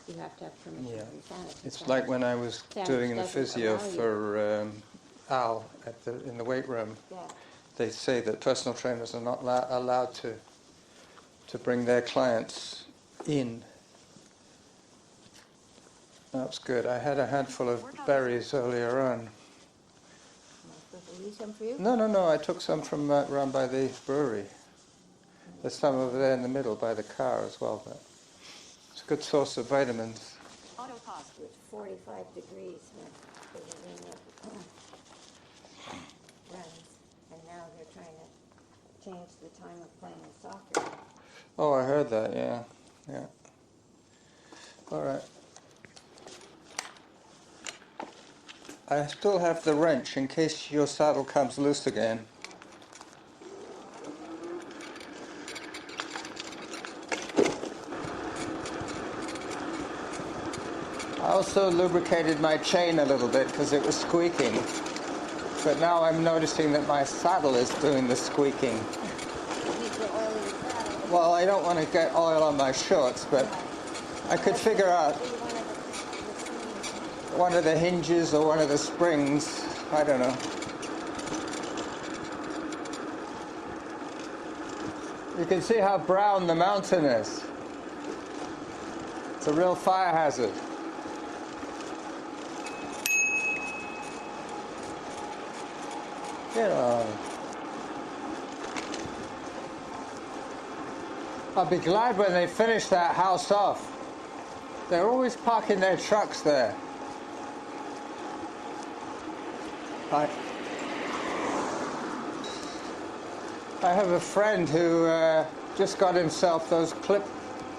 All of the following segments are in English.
You have to have permission Yeah. from Sanix. It's like when I was doing the physio for Al in the weight room. Yeah. They say that personal trainers are not allowed to bring their clients in. That's good. I had a handful of berries earlier on. Am I supposed to leave some for you? No. I took some from around by the brewery. There's some over there in the middle by the car as well. But it's a good source of vitamins. Auto pause. It's 45 degrees when they were in the runs, and now they're trying to change the time of playing soccer. Oh, I heard that. Yeah. All right. I still have the wrench in case your saddle comes loose again. I also lubricated my chain a little bit because it was squeaking. But now I'm noticing that my saddle is doing the squeaking. Well, I don't want to get oil on my shorts, but I could figure out one of the hinges or one of the springs. I don't know. You can see how brown the mountain is. It's a real fire hazard. You know, I'll be glad when they finish that house off. They're always parking their trucks there. I have a friend who just got himself those clip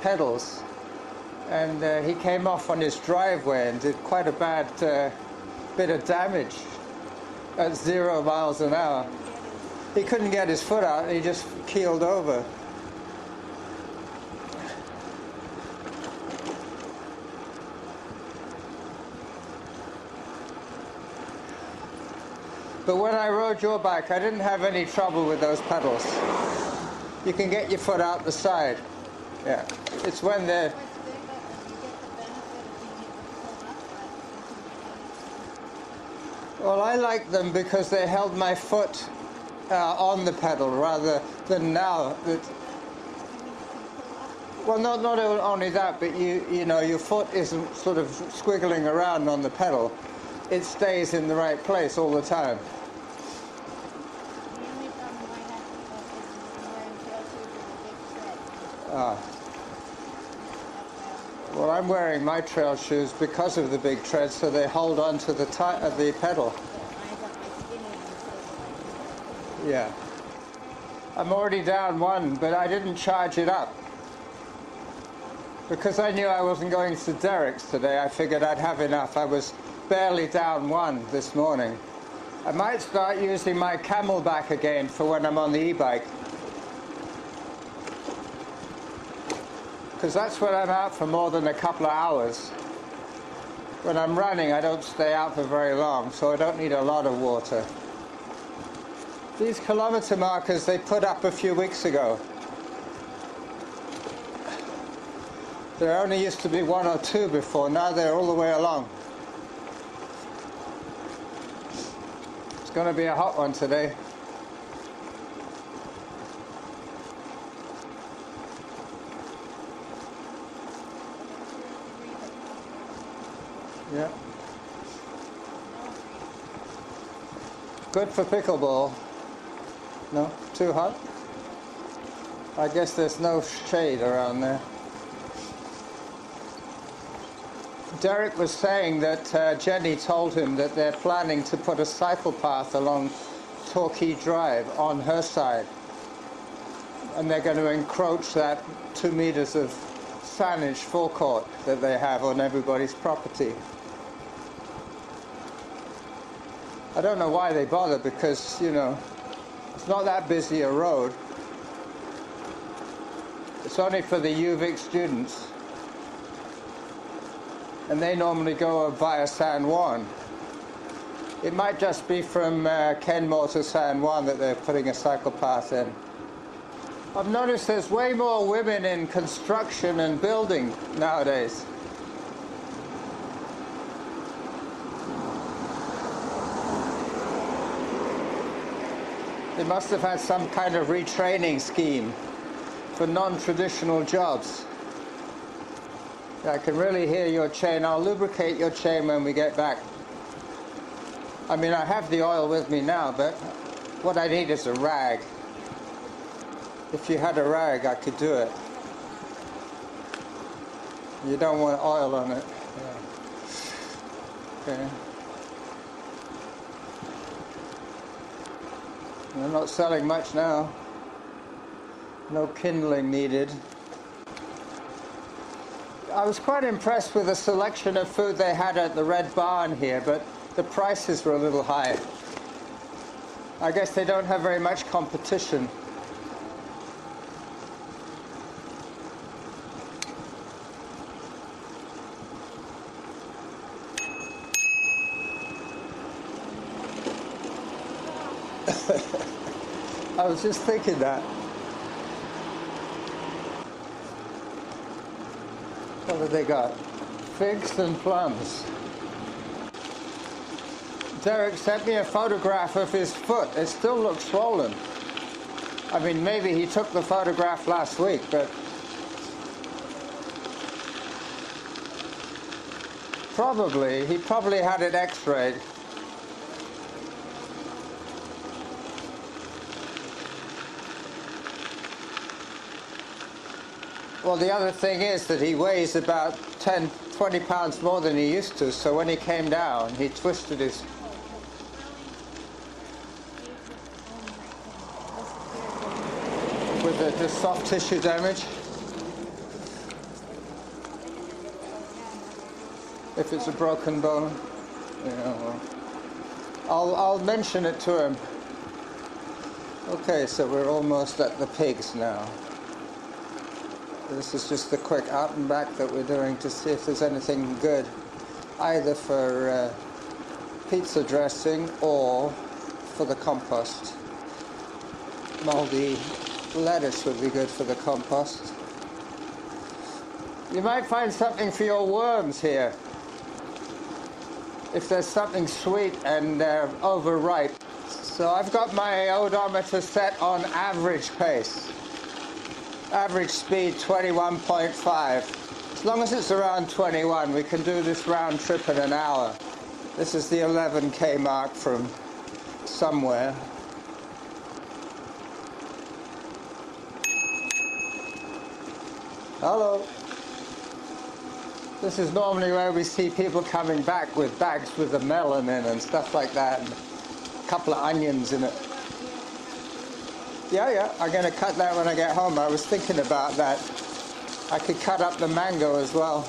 pedals, and he came off on his driveway and did quite a bad bit of damage at 0 miles an hour. He couldn't get his foot out and he just keeled over. But when I rode your bike, I didn't have any trouble with those pedals. You can get your foot out the side. Yeah. It's when they're... Well, I like them because they held my foot on the pedal rather than now. Well, not only that, but you know, your foot isn't sort of squiggling around on the pedal. It stays in the right place all the time. Well, I'm wearing my trail shoes because of the big treads, so they hold on to the pedal. Yeah. I'm already down one, but I didn't charge it up. Because I knew I wasn't going to Derek's today, I figured I'd have enough. I was barely down one this morning. I might start using my Camelback again for when I'm on the e-bike. Because that's when I'm out for more than a couple of hours. When I'm running, I don't stay out for very long, so I don't need a lot of water. These kilometer markers they put up a few weeks ago. There only used to be 1 or 2 before, now they're all the way along. It's going to be a hot one today. Yeah. Good for pickleball. No? Too hot? I guess there's no shade around there. Derek was saying that Jenny told him that they're planning to put a cycle path along Torquay Drive on her side. And they're going to encroach that 2 meters of sandage forecourt that they have on everybody's property. I don't know why they bother because, you know, it's not that busy a road. It's only for the UVic students. And they normally go via San Juan. It might just be from Kenmore to San Juan that they're putting a cycle path in. I've noticed there's way more women in construction and building nowadays. They must have had some kind of retraining scheme for non-traditional jobs. I can really hear your chain. I'll lubricate your chain when we get back. I mean, I have the oil with me now, but what I need is a rag. If you had a rag, I could do it. You don't want oil on it. Yeah. Okay. They're not selling much now. No kindling needed. I was quite impressed with the selection of food they had at the Red Barn here, but the prices were a little high. I guess they don't have very much competition. I was just thinking that. What have they got? Figs and plums. Derek sent me a photograph of his foot. It still looks swollen. I mean, maybe he took the photograph last week, but he probably had it x-rayed. Well, the other thing is that he weighs about 10, 20 pounds more than he used to, so when he came down, he twisted his... With the soft tissue damage. If it's a broken bone. Yeah, well, I'll mention it to him. Okay, so we're almost at the pigs now. This is just the quick out and back that we're doing to see if there's anything good, either for pizza dressing or for the compost. Moldy lettuce would be good for the compost. You might find something for your worms here. If there's something sweet and overripe. So I've got my odometer set on average pace. Average speed 21.5. As long as it's around 21, we can do this round trip in an hour. This is the 11k mark from somewhere. Hello. This is normally where we see people coming back with bags with the melon in and stuff like that, and a couple of onions in it. Yeah, I'm going to cut that when I get home. I was thinking about that. I could cut up the mango as well.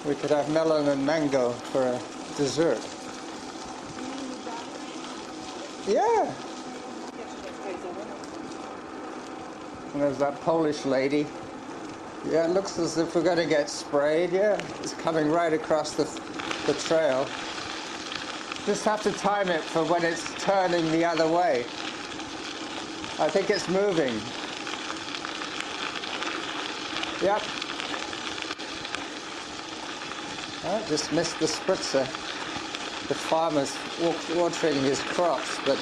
We could have melon and mango for a dessert. Yeah. And there's that Polish lady. Yeah, it looks as if we're going to get sprayed. Yeah, it's coming right across the trail. Just have to time it for when it's turning the other way. I think it's moving. Yep. I just missed the spritzer. The farmer's watering his crops, but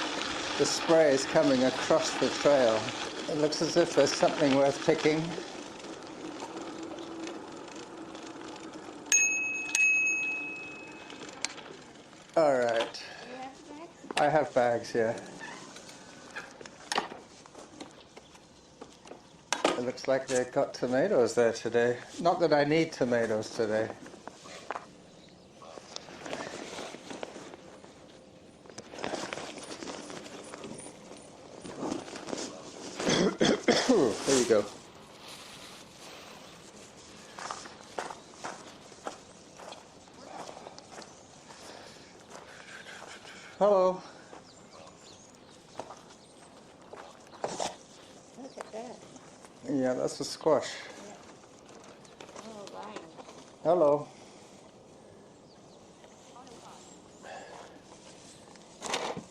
the spray is coming across the trail. It looks as if there's something worth picking. All right. I have bags, yeah. It looks like they've got tomatoes there today. Not that I need tomatoes today. There you go. Hello. Look at that. Yeah, that's a squash. Yeah. Oh, right. Hello.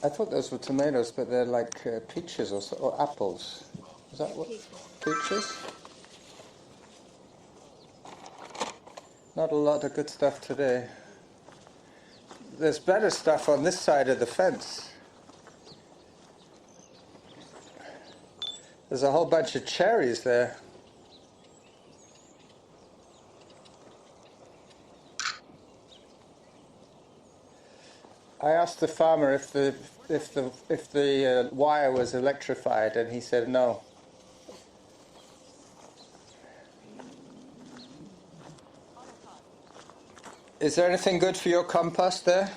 I thought those were tomatoes, but they're like peaches or apples. Is that what? Peaches? Not a lot of good stuff today. There's better stuff on this side of the fence. There's a whole bunch of cherries there. I asked the farmer if the wire was electrified, and he said no. Is there anything good for your compost there?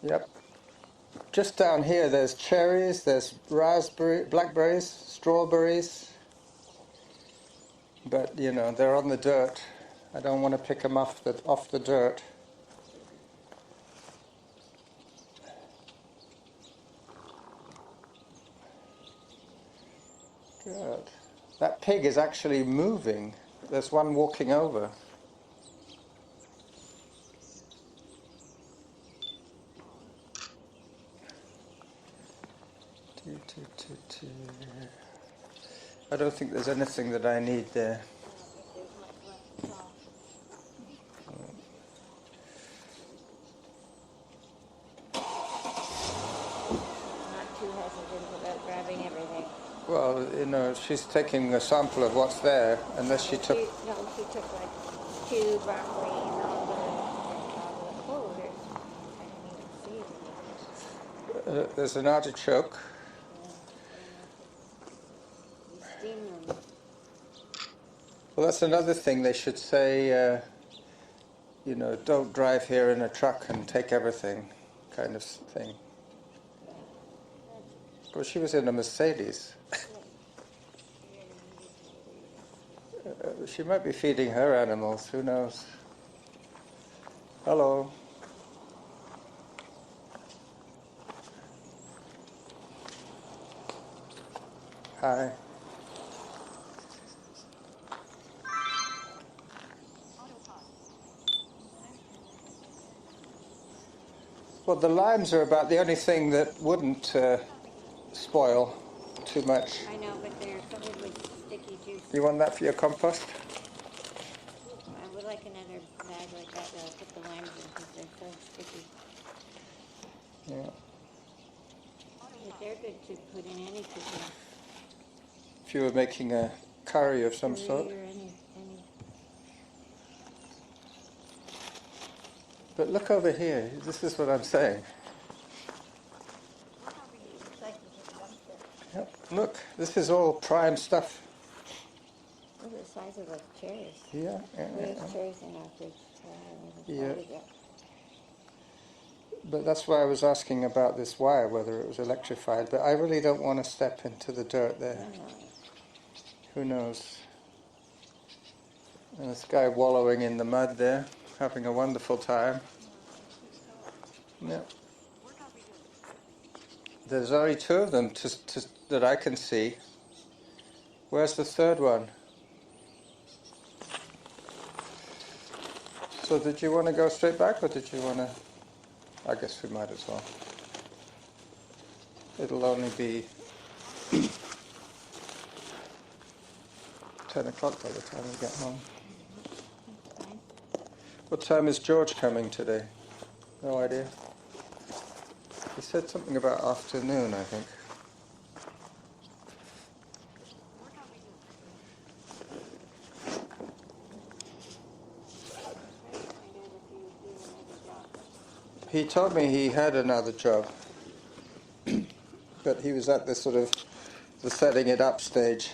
Yep. Just down here there's cherries, there's blackberries, strawberries. But, you know, they're on the dirt. I don't want to pick them off the dirt. Good. That pig is actually moving. There's one walking over. I don't think there's anything that I need there. Not too hesitant about grabbing everything. Well, you know, she's taking a sample of what's there, unless she took... No, she took like 2 broccoli and all the... Oh, I didn't even see it. there's an artichoke. You steam them. Well, that's another thing they should say, you know, don't drive here in a truck and take everything, kind of thing. Well, she was in a Mercedes. She might be feeding her animals, who knows? Hello. Hi. Well, the limes are about the only thing that wouldn't spoil too much. I know, but they're covered with sticky juice. You want that for your compost? I would like another bag like that that I'll put the limes in because they're so sticky. Yeah. But they're good to put in any cooking. If you were making a curry of some sort. Or any. But look over here. This is what I'm saying. Yep. Look, this is all prime stuff. Look at the size of those cherries. Yeah. We have cherries in our fridge. Yeah. But that's why I was asking about this wire, whether it was electrified. But I really don't want to step into the dirt there. Who knows? And this guy wallowing in the mud there, having a wonderful time. Yeah. There's only 2 of them that I can see. Where's the third one? So did you want to go straight back, or did you want to... I guess we might as well. It'll only be 10 o'clock by the time we get home. What time is George coming today? No idea. He said something about afternoon, I think. He told me he had another job, but he was at this sort of the setting it up stage.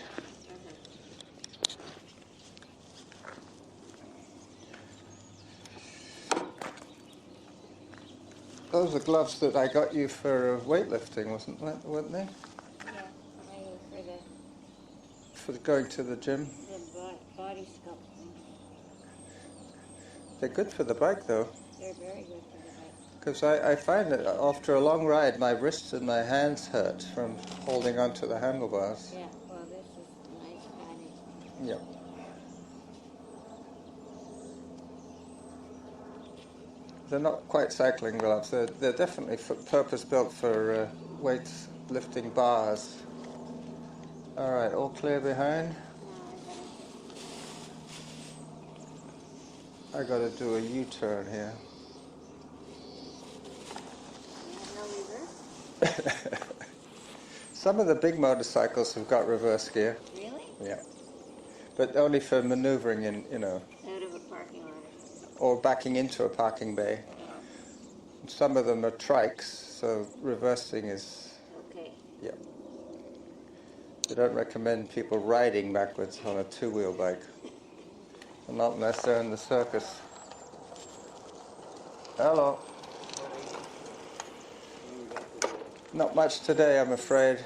Those are gloves that I got you for weightlifting, weren't they? Yeah, For going to the gym. the body sculpting. They're good for the bike, though. They're very good for the bike. Because I find that after a long ride, my wrists and my hands hurt from holding onto the handlebars. Yeah, well, this is nice padding. Yep. They're not quite cycling gloves. They're definitely purpose-built for weights lifting bars. All right, all clear behind? I got to do a U-turn here. You have no reverse? Some of the big motorcycles have got reverse gear. Really? Yeah. But only for maneuvering in, Out of a parking lot or something. or backing into a parking bay. Some of them are trikes, so reversing is, Okay. yeah. They don't recommend people riding backwards on a two-wheel bike. Not unless they're in the circus. Hello. Not much today, I'm afraid.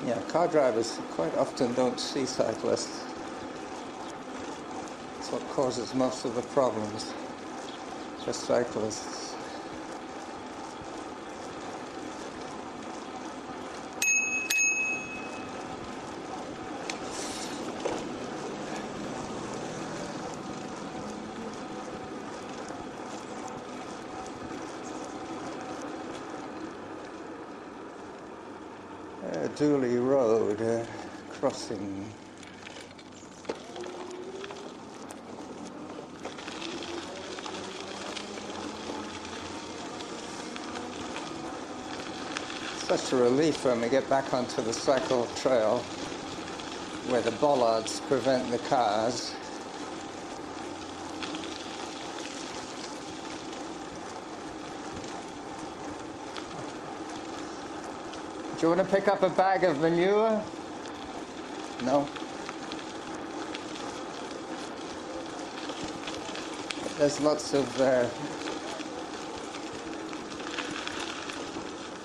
Yeah, car drivers quite often don't see cyclists. That's what causes most of the problems for cyclists. Dooley Road crossing. Such a relief when we get back onto the cycle trail where the bollards prevent the cars. Do you want to pick up a bag of manure? No? There's lots of...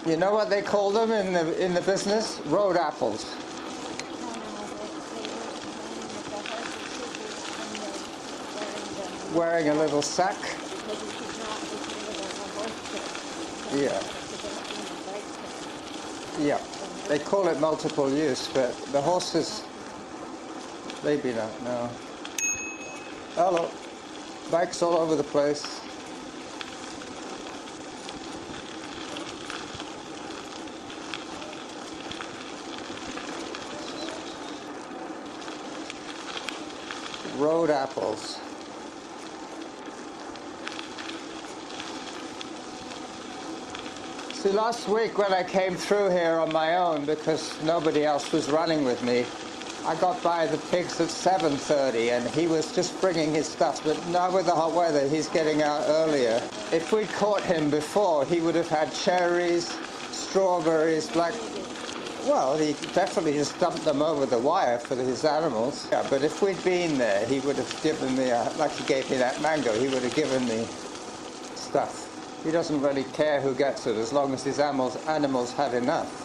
you know what they call them in the business? Road apples. Wearing a little sack. Yeah. Yeah, they call it multiple use, but the horses, maybe not, no. Hello, bikes all over the place. Road apples. See, last week when I came through here on my own because nobody else was running with me, I got by the pigs at 7:30 and he was just bringing his stuff, but now with the hot weather he's getting out earlier. If we'd caught him before, he would have had cherries, strawberries, black... Well, he definitely just dumped them over the wire for his animals. Yeah, but if we'd been there, he would have given me, like he gave me that mango, he would have given me stuff. He doesn't really care who gets it as long as his animals had enough.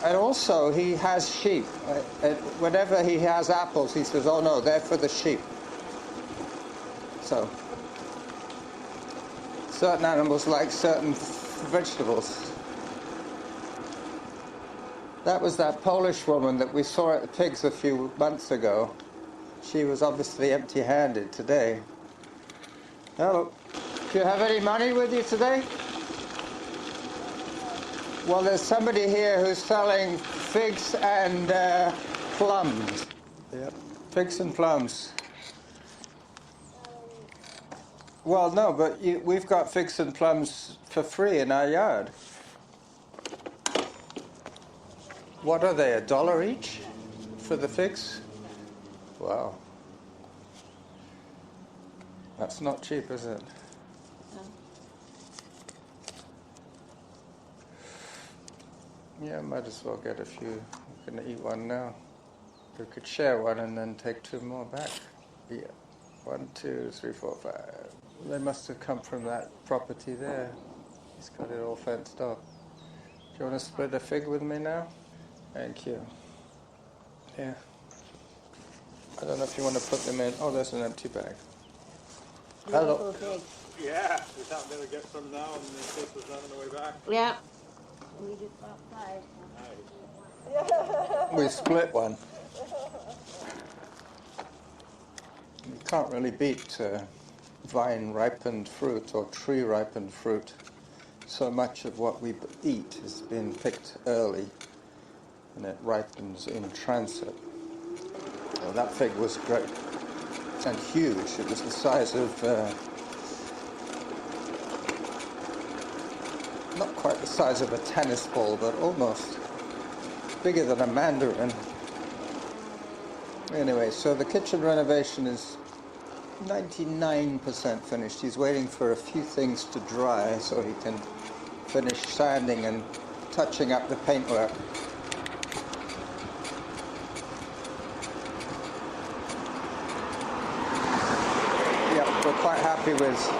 And also, he has sheep. Whenever he has apples, he says, oh no, they're for the sheep. So, certain animals like certain vegetables. That was that Polish woman that we saw at the pigs a few months ago. She was obviously empty-handed today. Hello. Do you have any money with you today? Well, there's somebody here who's selling figs and plums. Yep, figs and plums. Well, no, but we've got figs and plums for free in our yard. What are they, $1 each for the figs? Wow. That's not cheap, is it? Yeah, might as well get a few. I'm going to eat one now. We could share one and then take 2 more back. Yeah. 1, 2, 3, 4, 5. They must have come from that property there. He's got it all fenced off. Do you want to split a fig with me now? Thank you. Yeah. I don't know if you want to put them in. Oh, there's an empty bag. Hello. Yeah, we thought they would get some now and the fish was on the way back. Yeah. We just bought 5. We split one. You can't really beat vine-ripened fruit or tree-ripened fruit. So much of what we eat has been picked early. and it ripens in transit. Well, that fig was great and huge. It was the size of, not quite the size of a tennis ball, but almost bigger than a mandarin. Anyway, so the kitchen renovation is 99% finished. He's waiting for a few things to dry so he can finish sanding and touching up the paintwork. Yep, we're quite happy with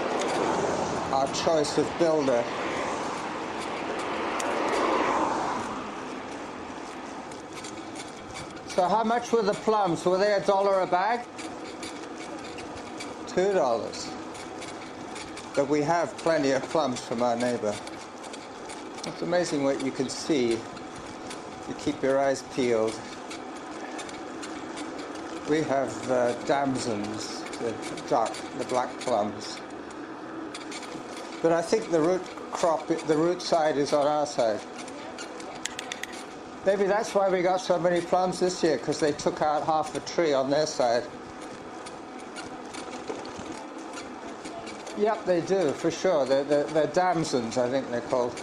our choice of builder. So how much were the plums? Were they $1 a bag? $2. But we have plenty of plums from our neighbor. It's amazing what you can see. You keep your eyes peeled. We have damsons, the black plums. But I think the root side is on our side. Maybe that's why we got so many plums this year, because they took out half a tree on their side. Yep, they do, for sure. They're damsons, I think they're called.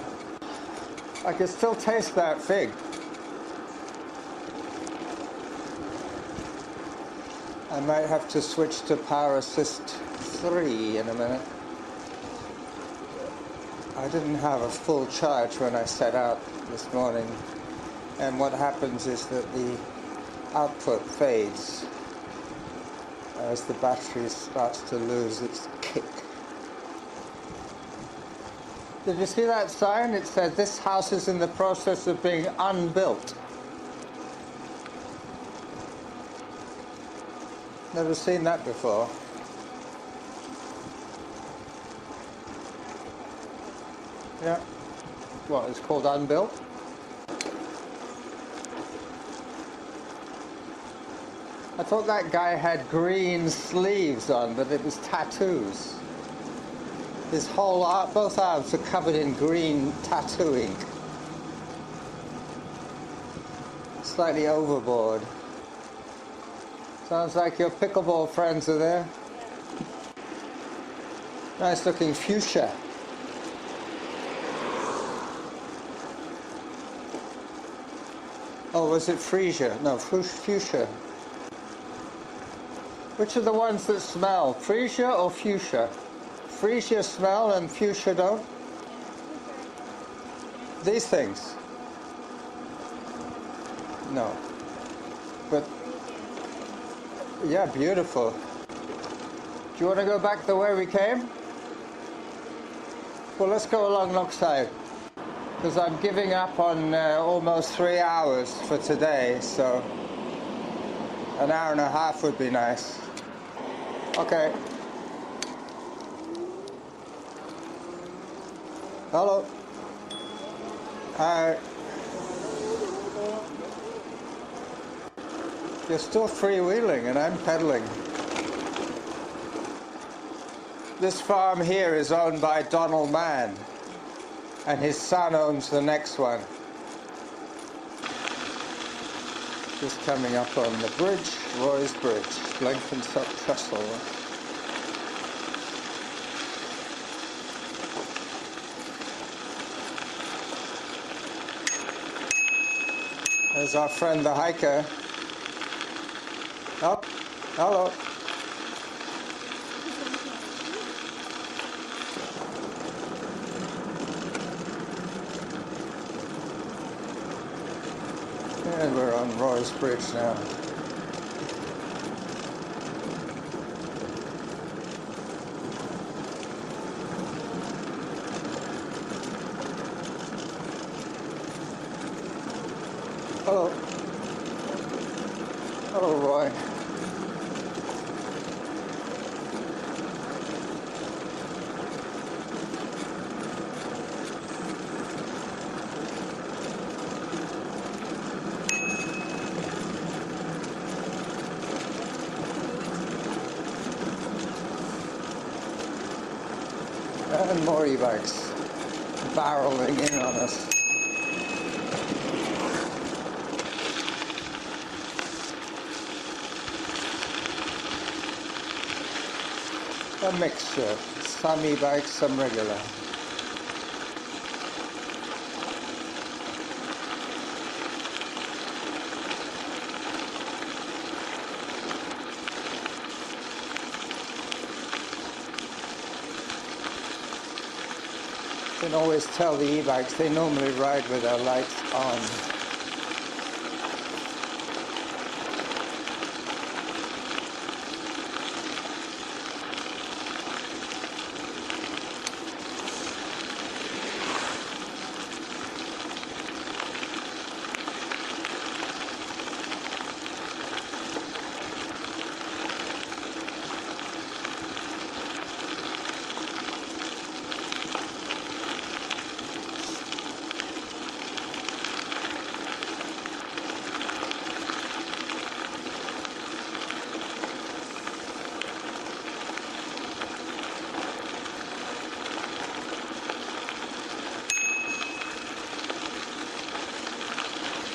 I can still taste that fig. I might have to switch to Power Assist 3 in a minute. I didn't have a full charge when I set out this morning. And what happens is that the output fades as the battery starts to lose its kick. Did you see that sign? It said, "This house is in the process of being unbuilt." Never seen that before. Yeah. What, it's called unbuilt? I thought that guy had green sleeves on, but it was tattoos. His whole both arms are covered in green tattooing. Slightly overboard. Sounds like your pickleball friends are there. Nice looking fuchsia. Oh, was it freesia? No, fuchsia. Which are the ones that smell? Freesia or fuchsia? Freesia smell and fuchsia don't? These things? No. But, yeah, beautiful. Do you want to go back the way we came? Well, let's go along Lochside, because I'm giving up on almost 3 hours for today, so an hour and a half would be nice. Okay. Hello. Hi. You're still freewheeling and I'm pedaling. This farm here is owned by Donald Mann, and his son owns the next one. Just coming up on the bridge, Roy's Bridge, Blenkinsop Trestle. There's our friend the hiker. Oh, hello. And we're on Roy's Bridge now. Hello. Hello, Roy. And more Ebikes barreling in on us. A mixture. Some e-bikes, some regular. You can always tell the e-bikes, they normally ride with their lights on.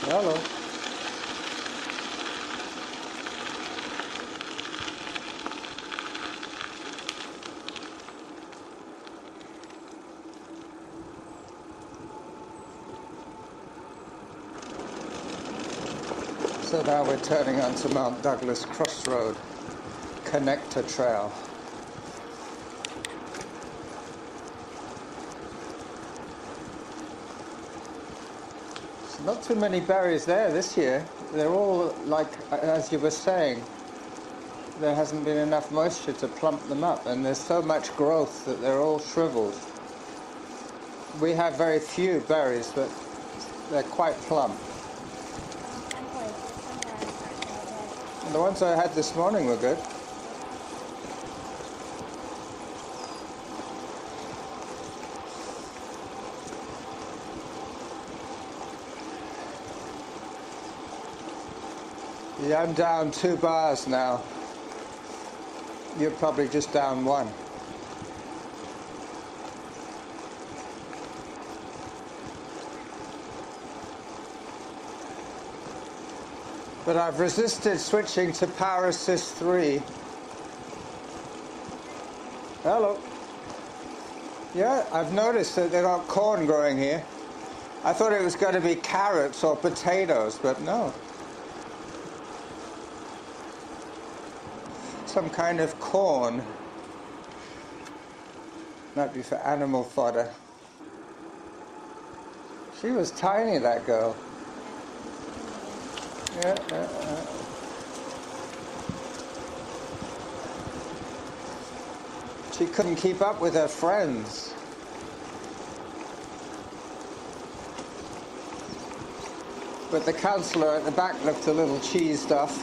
Hello. So now we're turning onto Mount Douglas Crossroad Connector Trail. Not too many berries there this year. They're all, like, as you were saying, there hasn't been enough moisture to plump them up, and there's so much growth that they're all shriveled. We have very few berries, but they're quite plump. And the ones I had this morning were good. Yeah, I'm down 2 bars now. You're probably just down 1. But I've resisted switching to Power Assist 3. Hello. Yeah, I've noticed that they've got corn growing here. I thought it was going to be carrots or potatoes, but no. Some kind of corn. Might be for animal fodder. She was tiny, that girl. Yeah. She couldn't keep up with her friends. But the counsellor at the back looked a little cheesed off,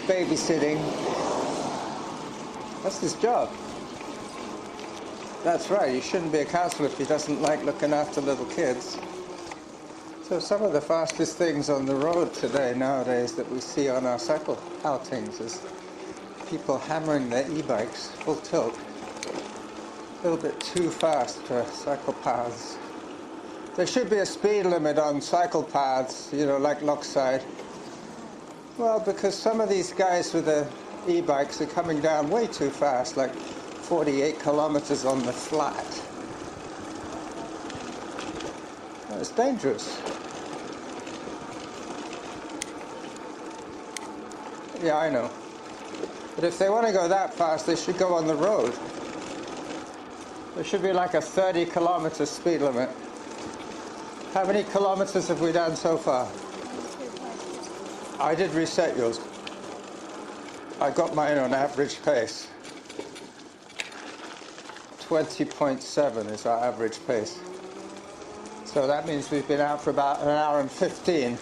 babysitting. That's his job. That's right, you shouldn't be a counsellor if he doesn't like looking after little kids. So some of the fastest things on the road today, nowadays, that we see on our cycle outings is people hammering their e-bikes full tilt. A little bit too fast for cycle paths. There should be a speed limit on cycle paths, you know, like Lochside. Well, because some of these guys with the e-bikes are coming down way too fast, like 48 kilometers on the flat. Well, it's dangerous. Yeah, I know. But if they want to go that fast, they should go on the road. There should be like a 30-kilometer speed limit. How many kilometers have we done so far? I did reset yours. I got mine on average pace. 20.7 is our average pace. So that means we've been out for about an hour and 15.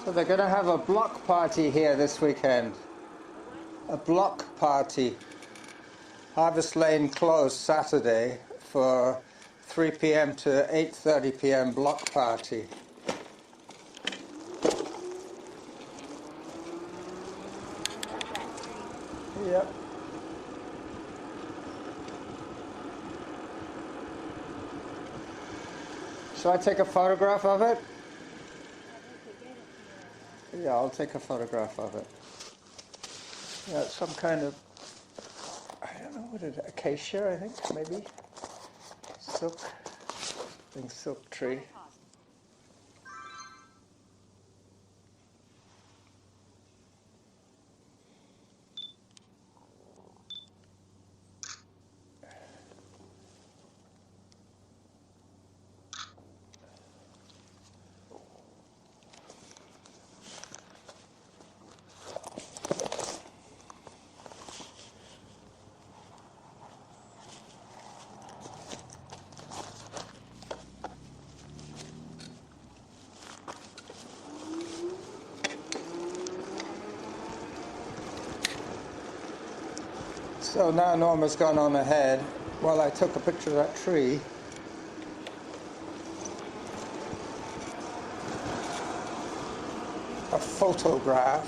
So they're going to have a block party here this weekend. A block party. Harvest Lane closed Saturday for 3 p.m. to 8:30 p.m. block party. Yep. Shall I take a photograph of it? I'd like to get it here. Yeah, I'll take a photograph of it. Yeah, it's some kind of, I don't know what it is, acacia, I think, maybe. Silk. I think silk tree. So now Norma's gone on ahead while I took a picture of that tree. A photograph.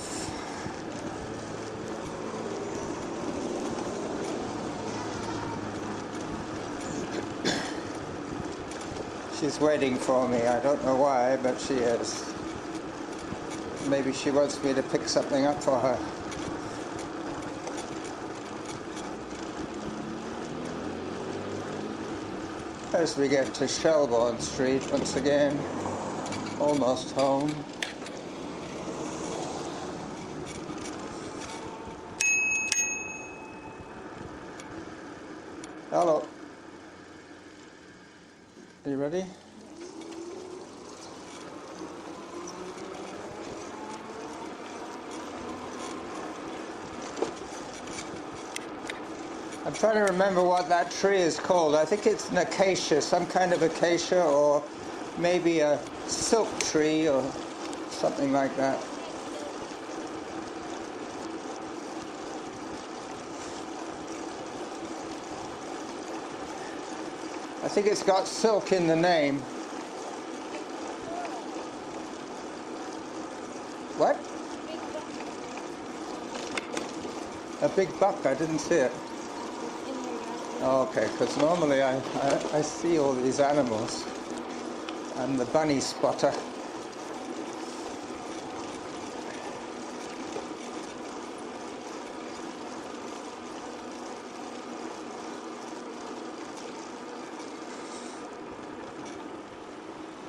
She's waiting for me. I don't know why, but she is. Maybe she wants me to pick something up for her. As we get to Shelbourne Street once again, almost home. Hello. Are you ready? I'm trying to remember what that tree is called. I think it's an acacia, some kind of acacia, or maybe a silk tree or something like that. I think it's got silk in the name. What? A big buck, I didn't see it. Oh, okay, because normally I see all these animals. I'm the bunny spotter.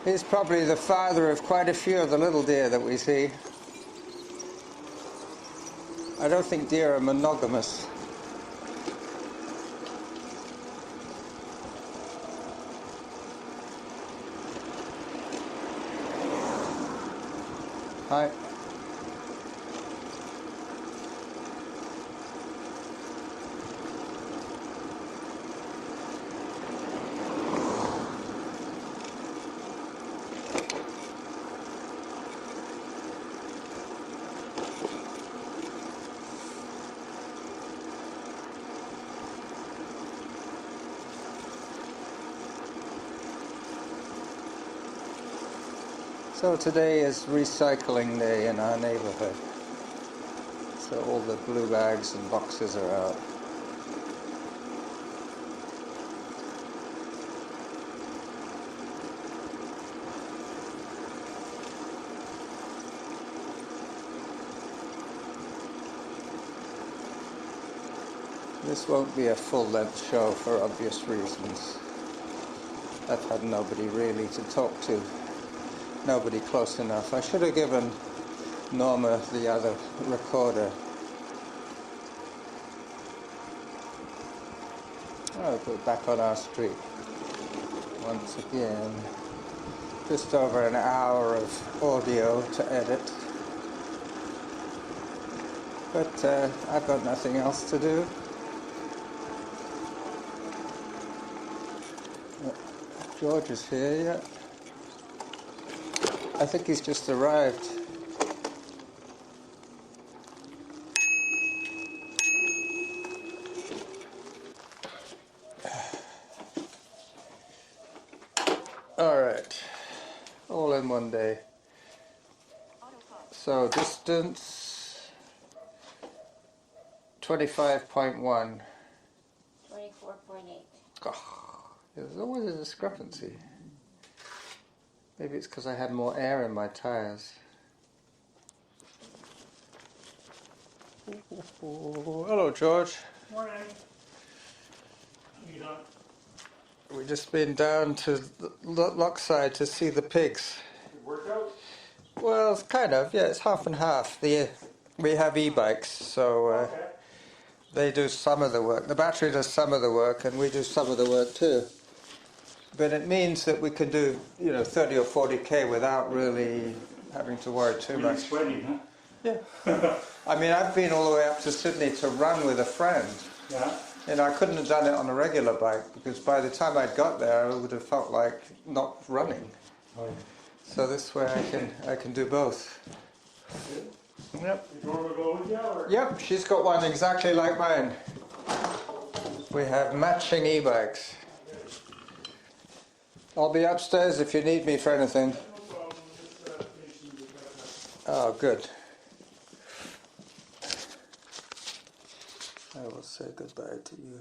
He's probably the father of quite a few of the little deer that we see. I don't think deer are monogamous. Hi. So today is recycling day in our neighborhood. So all the blue bags and boxes are out. This won't be a full-length show for obvious reasons. I've had nobody really to talk to. Nobody close enough. I should have given Norma the other recorder. I'll put back on our street once again. Just over an hour of audio to edit. But I've got nothing else to do. George is here yet? I think he's just arrived. All right, all in one day. So distance 25.1. 24.8. Oh, there's always a discrepancy. Maybe it's because I had more air in my tires. Oh, hello, George. Morning. You done? We've just been down to Lochside to see the pigs. Good workout? Well, it's kind of, yeah, it's half and half. We have Ebikes, so Okay. they do some of the work. The battery does some of the work, and we do some of the work too. But it means that we can do, 30 or 40k without really having to worry too Really much. sweating, huh? Yeah. I mean, I've been all the way up to Sydney to run with a friend. Yeah. And I couldn't have done it on a regular bike because by the time I'd got there, I would have felt like not running. Oh. So this way I can do both. Yep. Did Norma go with you, or? Yep, she's got one exactly like mine. We have matching e-bikes. I'll be upstairs if you need me for anything. No problem. Just finishing the breakfast. Oh, good. I will say goodbye to you.